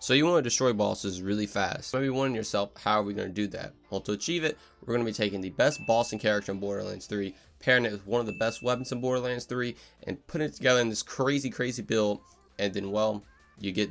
So you want to destroy bosses really fast. Maybe wondering yourself, how are we going to do that? Well, to achieve it, we're going to be taking the best bossing character in Borderlands 3, pairing it with one of the best weapons in Borderlands 3, and putting it together in this crazy build, and then, well, you get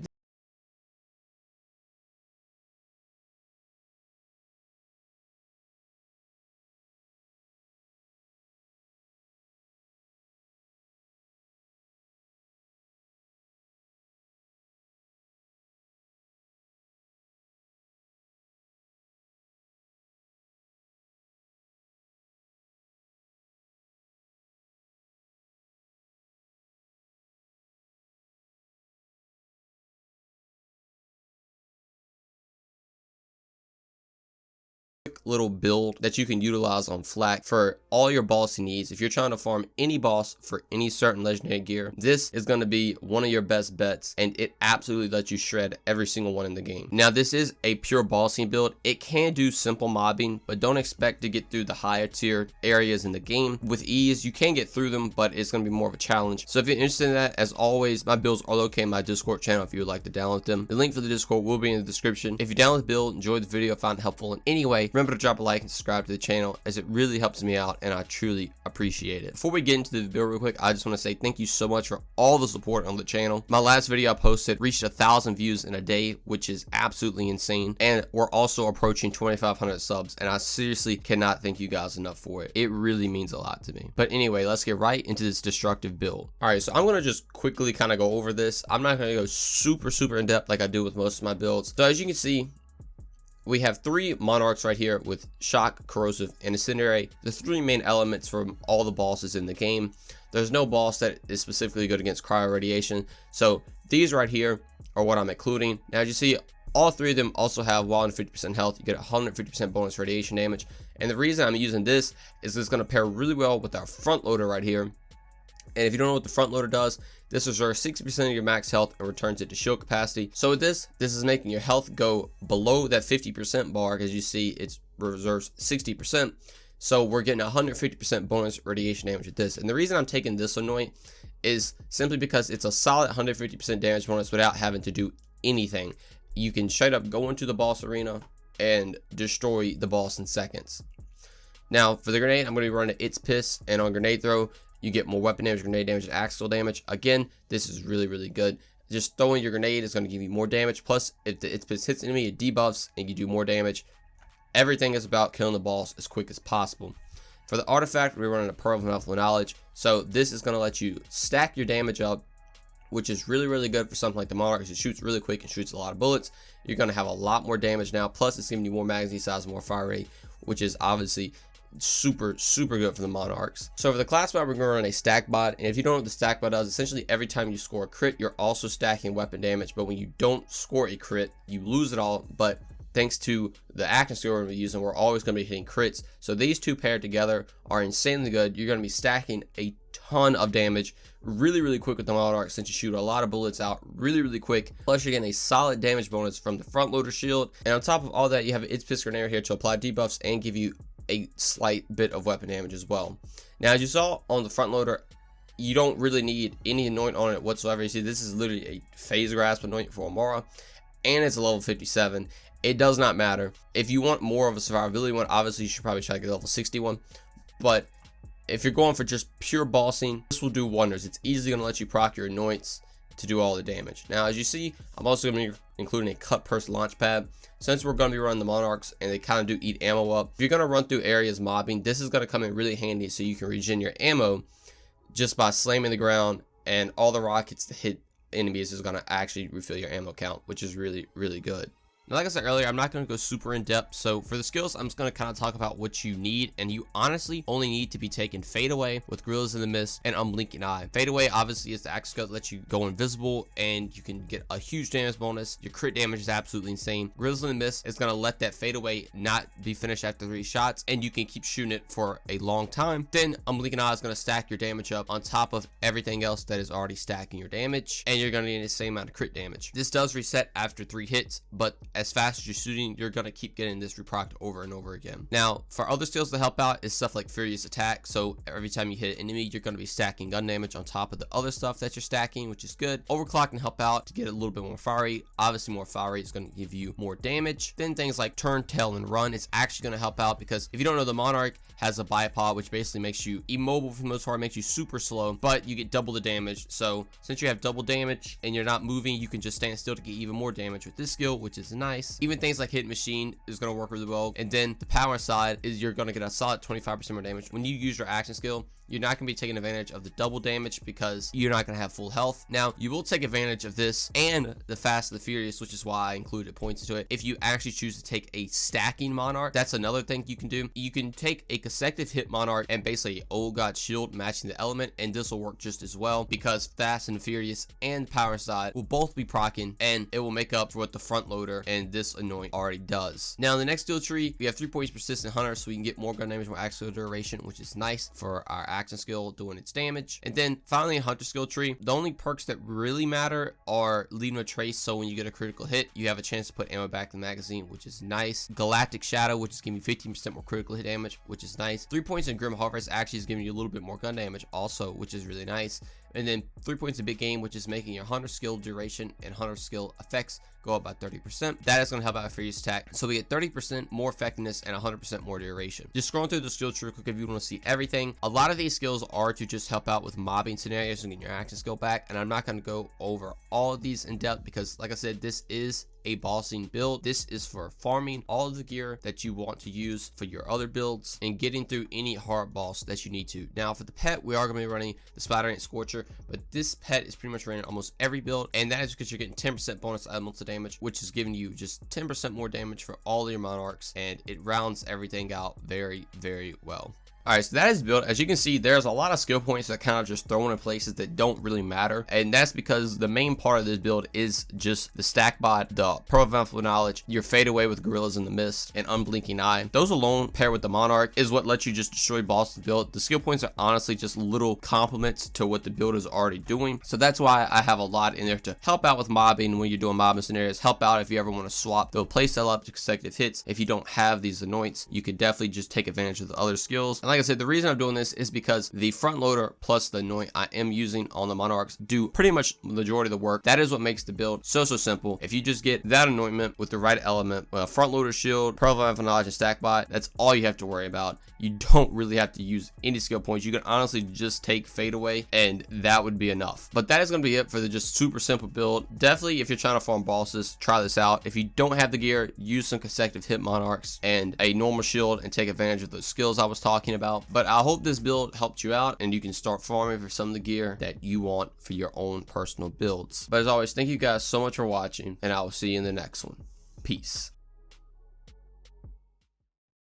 little build that you can utilize on FL4K for all your bossy needs. If you're trying to farm any boss for any certain legendary gear, this is going to be one of your best bets, and it absolutely lets you shred every single one in the game. Now, this is a pure bossing build. It can do simple mobbing, but don't expect to get through the higher tier areas in the game with ease. You can get through them, but it's going to be more of a challenge. So if you're interested in that, as always, my builds are located in my Discord channel if you would like to download them. The link for the Discord will be in the description. If you download the build, enjoyed the video, found it helpful in any way, remember to drop a like and subscribe to the channel, as it really helps me out and I truly appreciate it. Before we get into the build real quick, I just want to say thank you so much for all the support on the channel. My last video I posted reached 1,000 views in a day, which is absolutely insane, and we're also approaching 2,500 subs, and I seriously cannot thank you guys enough for it. It really means a lot to me. But anyway, let's get right into this destructive build. All right, so I'm going to just quickly kind of go over this. I'm not going to go super in depth like I do with most of my builds. So as you can see, we have 3 monarchs right here with shock, corrosive, and incendiary, the 3 main elements from all the bosses in the game. There's no boss that is specifically good against cryo radiation, so these right here are what I'm including. Now, as you see, all 3 of them also have 150% health. You get 150% bonus radiation damage, and the reason I'm using this is it's going to pair really well with our front loader right here. And if you don't know what the front loader does, this reserves 60% of your max health and returns it to shield capacity. So with this is making your health go below that 50% bar. As you see, it reserves 60%. So we're getting 150% bonus radiation damage with this. And the reason I'm taking this anoint is simply because it's a solid 150% damage bonus without having to do anything. You can straight up go into the boss arena and destroy the boss in seconds. Now for the grenade, I'm going to be running It's Piss, and on grenade throw, you get more weapon damage, grenade damage, and axial damage. Again, this is really good. Just throwing your grenade is going to give you more damage. Plus, if the It's Piss hits enemy, it debuffs and you do more damage. Everything is about killing the boss as quick as possible. For the artifact, we're running a Pearl of Mouthful of Knowledge. So this is going to let you stack your damage up, which is really good for something like the Monarch, because it shoots really quick and shoots a lot of bullets. You're going to have a lot more damage now. Plus, it's giving you more magazine size and more fire rate, which is obviously super good for the Monarchs. So for the class mod, we're going to run a stack bot, and if you don't know what the stack bot does, essentially every time you score a crit, you're also stacking weapon damage. But when you don't score a crit, you lose it all. But thanks to the action skill we're going to be using, we're always going to be hitting crits. So these two paired together are insanely good. You're going to be stacking a ton of damage really quick with the Monarch, since you shoot a lot of bullets out really quick. Plus, you're getting a solid damage bonus from the front loader shield, and on top of all that, you have an It's Piss grenade here to apply debuffs and give you a slight bit of weapon damage as well. Now, as you saw on the front loader, you don't really need any anoint on it whatsoever. You see, this is literally a phase grasp anoint for Amara, and it's a level 57. It does not matter. If you want more of a survivability one, obviously you should probably try to get level 61. But if you're going for just pure bossing, this will do wonders. It's easily going to let you proc your anoints to do all the damage. Now, as you see, I'm also going to be including a cut purse launch pad, since we're going to be running the Monarchs and they kind of do eat ammo up. If you're going to run through areas mobbing, this is going to come in really handy, so you can regen your ammo just by slamming the ground, and all the rockets that hit enemies is going to actually refill your ammo count, which is really good. Now, like I said earlier, I'm not going to go super in depth, so for the skills, I'm just going to kind of talk about what you need, and you honestly only need to be taking Fade Away with Gorillas in the Mist and Unblinking Eye. Fade Away obviously is the axe skill that lets you go invisible, and you can get a huge damage bonus. Your crit damage is absolutely insane. Gorillas in the Mist is going to let that Fade Away not be finished after 3 shots, and you can keep shooting it for a long time. Then Unblinking Eye is going to stack your damage up on top of everything else that is already stacking your damage, and you're going to need the same amount of crit damage. This does reset after 3 hits, but as fast as you're shooting, you're gonna keep getting this reproc over and over again. Now, for other skills to help out is stuff like Furious Attack. So every time you hit an enemy, you're gonna be stacking gun damage on top of the other stuff that you're stacking, which is good. Overclock can help out to get a little bit more fiery. Obviously, more fiery is gonna give you more damage. Then things like Turn, Tail, and Run is actually gonna help out, because if you don't know, the Monarch has a bipod, which basically makes you immobile for the most part, makes you super slow, but you get double the damage. So since you have double damage and you're not moving, you can just stand still to get even more damage with this skill, which is nice. Even things like Hit Machine is going to work really well. And then the power side is you're going to get a solid 25% more damage. When you use your action skill, you're not going to be taking advantage of the double damage because you're not going to have full health. Now, you will take advantage of this and the Fast and the Furious, which is why I included points into it. If you actually choose to take a stacking Monarch, that's another thing you can do. You can take a consecutive hit Monarch and basically Old God Shield matching the element, and this will work just as well, because Fast and Furious and Power Side will both be proccing, and it will make up for what the front loader and this anoint already does. Now, in the next skill tree, we have 3 points Persistent Hunter, so we can get more gun damage, more action duration, which is nice for our action skill doing its damage. And then finally, a Hunter skill tree. The only perks that really matter are Leaving a Trace, so when you get a critical hit, you have a chance to put ammo back in the magazine, which is nice. Galactic Shadow, which is giving you 15% more critical hit damage, which is nice. 3 points in Grim Harvest actually is giving you a little bit more gun damage also, which is really nice. And then 3 points in Big Game, which is making your Hunter skill duration and Hunter skill effects go up by 30%. That is going to help out with Furious Attack. So we get 30% more effectiveness and 100% more duration. Just scrolling through the skill tree quick if you want to see everything. A lot of these skills are to just help out with mobbing scenarios and getting your action skill back. And I'm not going to go over all of these in depth because, like I said, this is a bossing build. This is for farming all of the gear that you want to use for your other builds and getting through any hard boss that you need to. Now, for the pet, we are going to be running the Spider Ant Scorcher, but this pet is pretty much running almost every build, and that is because you're getting 10% bonus elemental damage, which is giving you just 10% more damage for all your Monarchs, and it rounds everything out very, very well. Alright, so that is built. As you can see, there's a lot of skill points that kind of just thrown in places that don't really matter. And that's because the main part of this build is just the stack bot, the Pro Knowledge, your Fade Away with Gorillas in the Mist, and Unblinking Eye. Those alone, paired with the Monarch, is what lets you just destroy bosses build. The skill points are honestly just little complements to what the build is already doing. So that's why I have a lot in there to help out with mobbing when you're doing mobbing scenarios. Help out if you ever want to swap the playstyle up to consecutive hits. If you don't have these anoints, you can definitely just take advantage of the other skills. And like I said, the reason I'm doing this is because the front loader plus the anoint I am using on the Monarchs do pretty much the majority of the work. That is what makes the build so simple. If you just get that anointment with the right element, front loader shield, Profile Knowledge, and stack bot, that's all you have to worry about. You don't really have to use any skill points. You can honestly just take Fade Away and that would be enough. But that is going to be it for the just super simple build. Definitely, if you're trying to farm bosses, try this out. If you don't have the gear, use some consecutive hit Monarchs and a normal shield and take advantage of those skills I was talking about. But I hope this build helped you out and you can start farming for some of the gear that you want for your own personal builds. But as always, thank you guys so much for watching, and I will see you in the next one. Peace.